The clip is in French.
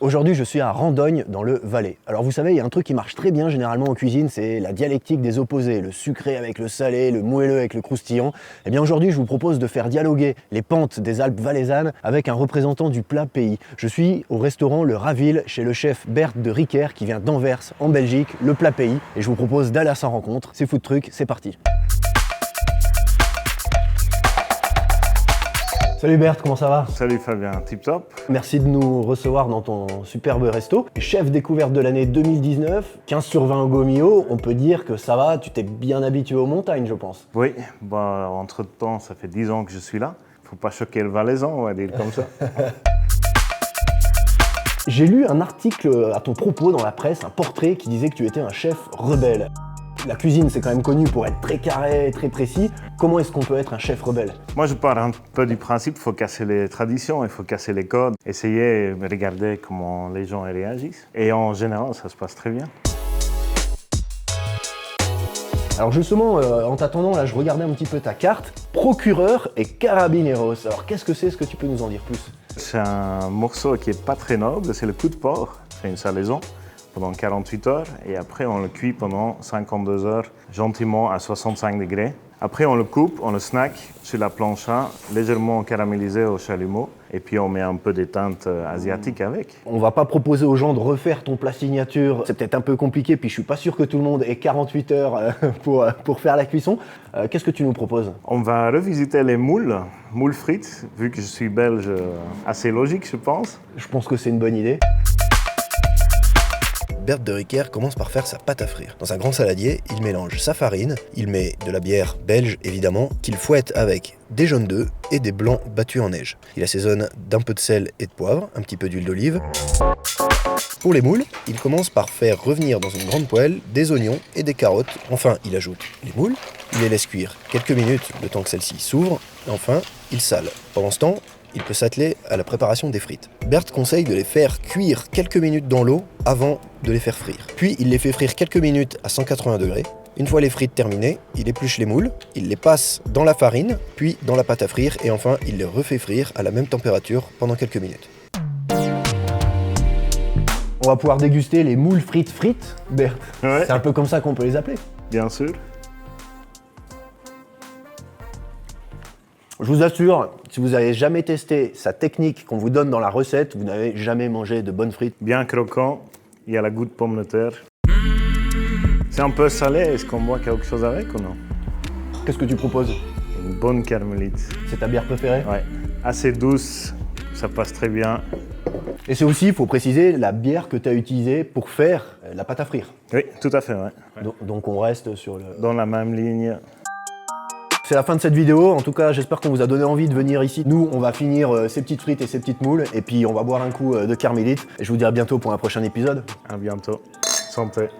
Aujourd'hui, je suis à Randogne, dans le Valais. Alors vous savez, il y a un truc qui marche très bien généralement en cuisine, c'est la dialectique des opposés, le sucré avec le salé, le moelleux avec le croustillant. Eh bien aujourd'hui, je vous propose de faire dialoguer les pentes des Alpes valaisannes avec un représentant du plat pays. Je suis au restaurant Le Ravil, chez le chef Bert de Riquer, qui vient d'Anvers, en Belgique, le plat pays. Et je vous propose d'aller à sa rencontre. C'est Food Truc, c'est parti. Salut Bert, comment ça va? Salut Fabien, tip top. Merci de nous recevoir dans ton superbe resto. Chef découverte de l'année 2019, 15 sur 20 au Gomio, on peut dire que ça va, tu t'es bien habitué aux montagnes, je pense. Oui, entre-temps, ça fait 10 ans que je suis là. Faut pas choquer le Valaisan, on va dire comme ça. J'ai lu un article à ton propos dans la presse, un portrait qui disait que tu étais un chef rebelle. La cuisine, c'est quand même connu pour être très carré, très précis. Comment est-ce qu'on peut être un chef rebelle? Moi, je pars un peu du principe qu'il faut casser les traditions, il faut casser les codes, essayer de regarder comment les gens réagissent. Et en général, ça se passe très bien. Alors justement, en t'attendant, là, je regardais un petit peu ta carte. Procureur et carabineros. Alors qu'est-ce que c'est? Est-ce que tu peux nous en dire plus? C'est un morceau qui est pas très noble, c'est le cou de porc. C'est une salaison pendant 48 heures et après on le cuit pendant 52 heures gentiment à 65 degrés. Après on le coupe, on le snack sur la plancha, légèrement caramélisé au chalumeau et puis on met un peu des teintes asiatiques avec. On va pas proposer aux gens de refaire ton plat signature, c'est peut-être un peu compliqué puis je suis pas sûr que tout le monde ait 48 heures pour faire la cuisson. Qu'est-ce que tu nous proposes? On va revisiter les moules frites, vu que je suis belge, assez logique je pense. Je pense que c'est une bonne idée. Bert de Riquer commence par faire sa pâte à frire. Dans un grand saladier, il mélange sa farine, il met de la bière belge évidemment, qu'il fouette avec des jaunes d'œufs et des blancs battus en neige. Il assaisonne d'un peu de sel et de poivre, un petit peu d'huile d'olive. Pour les moules, il commence par faire revenir dans une grande poêle des oignons et des carottes. Enfin, il ajoute les moules, il les laisse cuire quelques minutes le temps que celles-ci s'ouvrent, et enfin, il sale. Pendant ce temps, il peut s'atteler à la préparation des frites. Bert conseille de les faire cuire quelques minutes dans l'eau avant de les faire frire. Puis il les fait frire quelques minutes à 180 degrés. Une fois les frites terminées, il épluche les moules, il les passe dans la farine, puis dans la pâte à frire et enfin il les refait frire à la même température pendant quelques minutes. On va pouvoir déguster les moules frites, Bert. Ouais. C'est un peu comme ça qu'on peut les appeler. Bien sûr. Je vous assure, si vous n'avez jamais testé sa technique qu'on vous donne dans la recette, vous n'avez jamais mangé de bonnes frites. Bien croquant, il y a la goutte de pomme de terre. C'est un peu salé, est-ce qu'on boit quelque chose avec ou non? Qu'est-ce que tu proposes? Une bonne carmélite. C'est ta bière préférée? Ouais, assez douce, ça passe très bien. Et c'est aussi, il faut préciser, la bière que tu as utilisée pour faire la pâte à frire. Oui, tout à fait, ouais. Donc on reste sur le... Dans la même ligne. C'est la fin de cette vidéo, en tout cas j'espère qu'on vous a donné envie de venir ici. Nous on va finir ces petites frites et ces petites moules et puis on va boire un coup de carmélite. Et je vous dis à bientôt pour un prochain épisode. À bientôt. Santé.